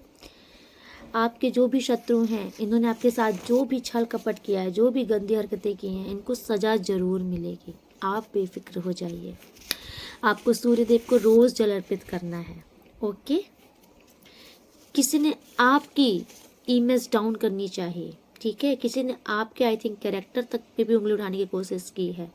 आपके जो भी शत्रु हैं, इन्होंने आपके साथ जो भी छल कपट किया है, जो भी गंदी हरकतें की हैं, इनको सजा जरूर मिलेगी। आप बेफिक्र हो जाइए। आपको सूर्यदेव को रोज जल अर्पित करना है। ओके, किसी ने आपकी इमेज डाउन करनी चाहिए, ठीक है। किसी ने आपके आई थिंक कैरेक्टर तक पे भी उंगली उठाने की कोशिश की है,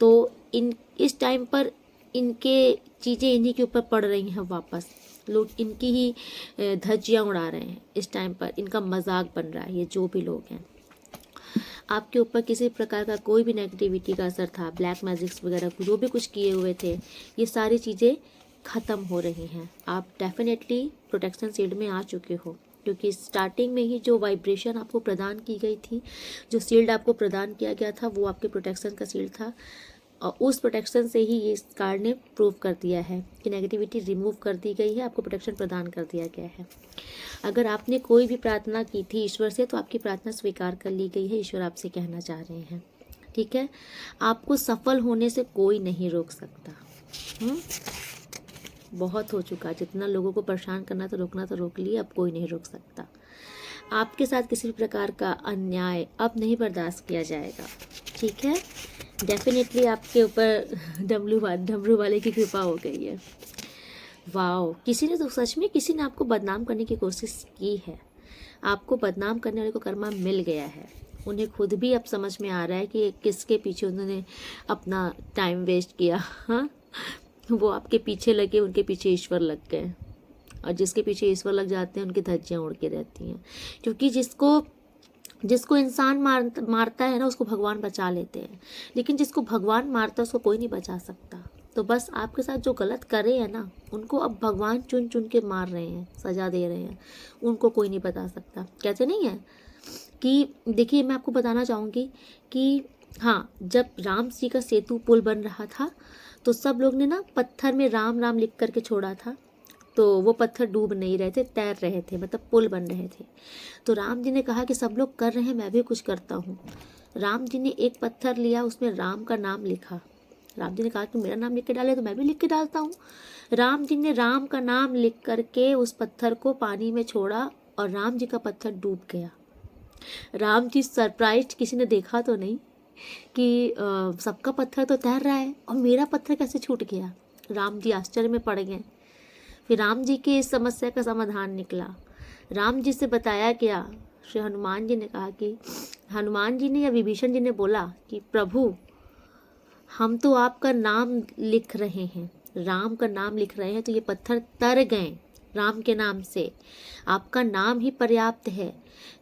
तो इस टाइम पर इनके चीज़ें इन्हीं के ऊपर पड़ रही हैं वापस। लोग इनकी ही धज्जियाँ उड़ा रहे हैं इस टाइम पर, इनका मजाक बन रहा है ये जो भी लोग हैं। आपके ऊपर किसी प्रकार का कोई भी नेगेटिविटी का असर था, ब्लैक मैजिक्स वगैरह जो भी कुछ किए हुए थे, ये सारी चीज़ें ख़त्म हो रही हैं। आप डेफिनेटली प्रोटेक्शन शील्ड में आ चुके हो, क्योंकि स्टार्टिंग में ही जो वाइब्रेशन आपको प्रदान की गई थी, जो शील्ड आपको प्रदान किया गया था, वो आपके प्रोटेक्शन का शील्ड था। और उस प्रोटेक्शन से ही ये कार्ड ने प्रूव कर दिया है कि नेगेटिविटी रिमूव कर दी गई है, आपको प्रोटेक्शन प्रदान कर दिया गया है। अगर आपने कोई भी प्रार्थना की थी ईश्वर से, तो आपकी प्रार्थना स्वीकार कर ली गई है, ईश्वर आपसे कहना चाह रहे हैं, ठीक है। आपको सफल होने से कोई नहीं रोक सकता। बहुत हो चुका, जितना लोगों को परेशान करना तो रोकना तो रोक लिया, अब कोई नहीं रोक सकता। आपके साथ किसी भी प्रकार का अन्याय अब नहीं बर्दाश्त किया जाएगा, ठीक है। डेफिनेटली आपके ऊपर डमरू वाले की कृपा हो गई है। वाओ, किसी ने तो सच में किसी ने आपको बदनाम करने की कोशिश की है। आपको बदनाम करने वाले को कर्मा मिल गया है। उन्हें खुद भी अब समझ में आ रहा है कि किसके पीछे उन्होंने अपना टाइम वेस्ट किया। हाँ, वो आपके पीछे लगे, उनके पीछे ईश्वर लग गए। और जिसके पीछे ईश्वर लग जाते हैं, उनकी धज्जियाँ उड़ के रहती हैं। क्योंकि जिसको इंसान मारता है ना, उसको भगवान बचा लेते हैं, लेकिन जिसको भगवान मारता है उसको कोई नहीं बचा सकता। तो बस आपके साथ जो गलत करे हैं ना, उनको अब भगवान चुन चुन के मार रहे हैं, सजा दे रहे हैं, उनको कोई नहीं बता सकता। कहते नहीं है कि देखिए, मैं आपको बताना चाहूँगी कि हाँ, जब राम जी का सेतु पुल बन रहा था, तो सब लोग ने ना पत्थर में राम राम लिख करके छोड़ा था, तो वो पत्थर डूब नहीं रहे थे, तैर रहे थे, मतलब पुल बन रहे थे। तो राम जी ने कहा कि सब लोग कर रहे हैं, मैं भी कुछ करता हूँ। राम जी ने एक पत्थर लिया, उसमें राम का नाम लिखा। राम जी ने कहा कि मेरा नाम लिख के डाले, तो मैं भी लिख के डालता हूँ। राम जी ने राम का नाम लिख करके उस पत्थर को पानी में छोड़ा और राम जी का पत्थर डूब गया। राम जी सरप्राइज, किसी ने देखा तो नहीं कि सबका पत्थर तो तैर रहा है और मेरा पत्थर कैसे छूट गया। राम जी आश्चर्य में पड़ गए। फिर राम जी के इस समस्या का समाधान निकला। राम जी से बताया गया, श्री हनुमान जी ने कहा कि हनुमान जी ने या विभीषण जी ने बोला कि प्रभु, हम तो आपका नाम लिख रहे हैं, राम का नाम लिख रहे हैं, तो ये पत्थर तर गए राम के नाम से। आपका नाम ही पर्याप्त है,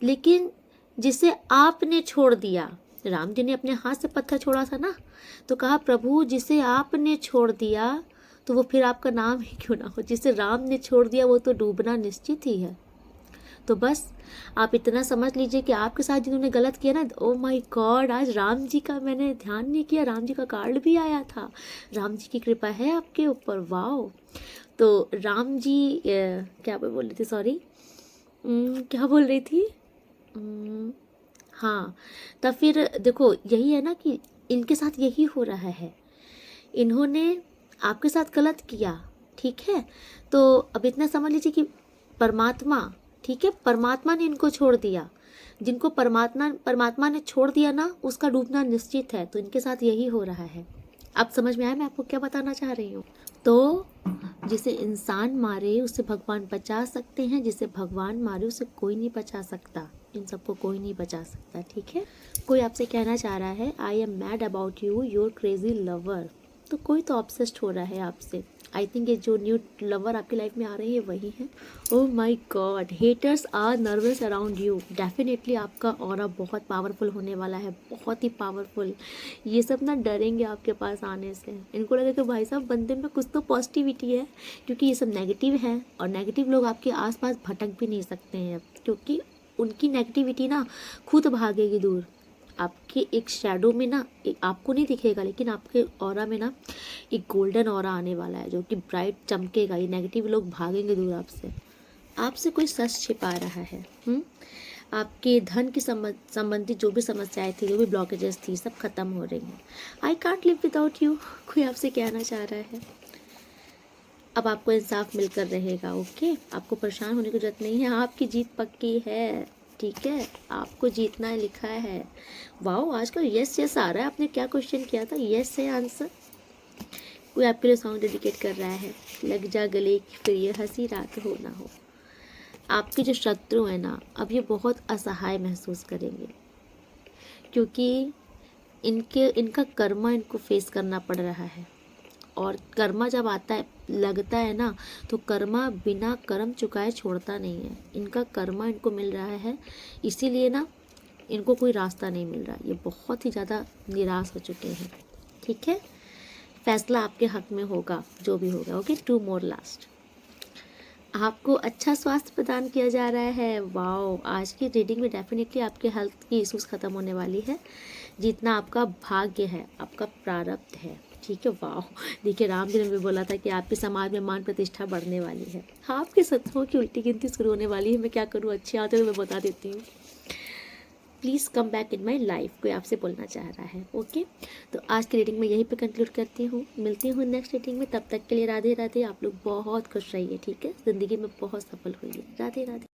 लेकिन जिसे आपने छोड़ दिया, राम जी ने अपने हाथ से पत्थर छोड़ा था ना, तो कहा प्रभु, जिसे आपने छोड़ दिया तो वो फिर आपका नाम ही क्यों ना हो। जिसे राम ने छोड़ दिया वो तो डूबना निश्चित ही है। तो बस आप इतना समझ लीजिए कि आपके साथ जिन्होंने गलत किया ना, ओ माय गॉड, आज राम जी का मैंने ध्यान नहीं किया, राम जी का कार्ड भी आया था। राम जी की कृपा है आपके ऊपर। वाओ, तो राम जी क्या बोल रही थी, सॉरी क्या बोल रही थी, हाँ, तब फिर देखो यही है ना कि इनके साथ यही हो रहा है। इन्होंने आपके साथ गलत किया, ठीक है। तो अब इतना समझ लीजिए कि परमात्मा, ठीक है, परमात्मा ने इनको छोड़ दिया। जिनको परमात्मा ने छोड़ दिया ना, उसका डूबना निश्चित है। तो इनके साथ यही हो रहा है। अब समझ में आया मैं आपको क्या बताना चाह रही हूँ। तो जिसे इंसान मारे उसे भगवान बचा सकते हैं, जिसे भगवान मारे उसे कोई नहीं बचा सकता। इन सबको कोई नहीं बचा सकता, ठीक है। कोई आपसे कहना चाह रहा है, I am mad about you, your crazy lover. तो कोई तो ऑब्सेस्ड हो रहा है आपसे, आई थिंक ये जो न्यू लवर आपकी लाइफ में आ रही है वही है। Oh my God, haters are nervous around you. Definitely आपका ऑरा बहुत पावरफुल होने वाला है, बहुत ही पावरफुल। ये सब ना डरेंगे आपके पास आने से। इनको लगे कि भाई साहब बंदे में कुछ तो पॉजिटिविटी है, क्योंकि ये सब नेगेटिव है और नेगेटिव लोग आपके आसपास भटक भी नहीं सकते हैं अब, क्योंकि उनकी नेगेटिविटी ना खुद भागेगी दूर। आपके एक शैडो में ना, एक आपको नहीं दिखेगा लेकिन आपके ऑरा में ना एक गोल्डन ऑरा आने वाला है जो कि ब्राइट चमकेगा। ये नेगेटिव लोग भागेंगे दूर आपसे। आपसे कोई सच छिपा रहा है। आपके धन की संबंधित जो भी समस्याएं थी, जो भी ब्लॉकेजेस थी, सब खत्म हो रही हैं। I can't live without you, कोई आपसे कहना चाह रहा है। अब आपको इंसाफ मिलकर रहेगा। ओके, आपको परेशान होने की जरूरत नहीं है, आपकी जीत पक्की है। ठीक है, आपको जीतना लिखा है। वाओ, आजकल यस यस आ रहा है। आपने क्या क्वेश्चन किया था, यस है आंसर। कोई आपके लिए सॉन्ग डेडिकेट कर रहा है, लग जा गले की फिर ये हंसी रात हो ना हो। आपके जो शत्रु हैं ना, अब ये बहुत असहाय महसूस करेंगे, क्योंकि इनका कर्मा इनको फेस करना पड़ रहा है। और कर्मा जब आता है, लगता है ना, तो कर्मा बिना कर्म चुकाए छोड़ता नहीं है। इनका कर्मा इनको मिल रहा है, इसीलिए ना इनको कोई रास्ता नहीं मिल रहा। ये बहुत ही ज़्यादा निराश हो चुके हैं। ठीक है, फैसला आपके हक में होगा, जो भी होगा। Okay, 2 more last. आपको अच्छा स्वास्थ्य प्रदान किया जा रहा है। वाओ, आज की रीडिंग में डेफिनेटली आपके हेल्थ की इश्यूज खत्म होने वाली है। जितना आपका भाग्य है, आपका प्रारब्ध है। ठीक है, वाओ। देखिए, राम जी ने भी बोला था कि आपके समाज में मान प्रतिष्ठा बढ़ने वाली है। हाँ, आपके शत्रुओं की उल्टी गिनती शुरू होने वाली है। मैं क्या करूँ, अच्छे आते तो मैं बता देती हूँ। Please come back in my life, कोई आपसे बोलना चाह रहा है। ओके, तो आज की रीडिंग में यहीं पे कंक्लूड करती हूँ। मिलती हूँ नेक्स्ट रीडिंग में, तब तक के लिए राधे राधे। आप लोग बहुत खुश रहिए। ठीक है, ज़िंदगी में बहुत सफल होइए। राधे राधे।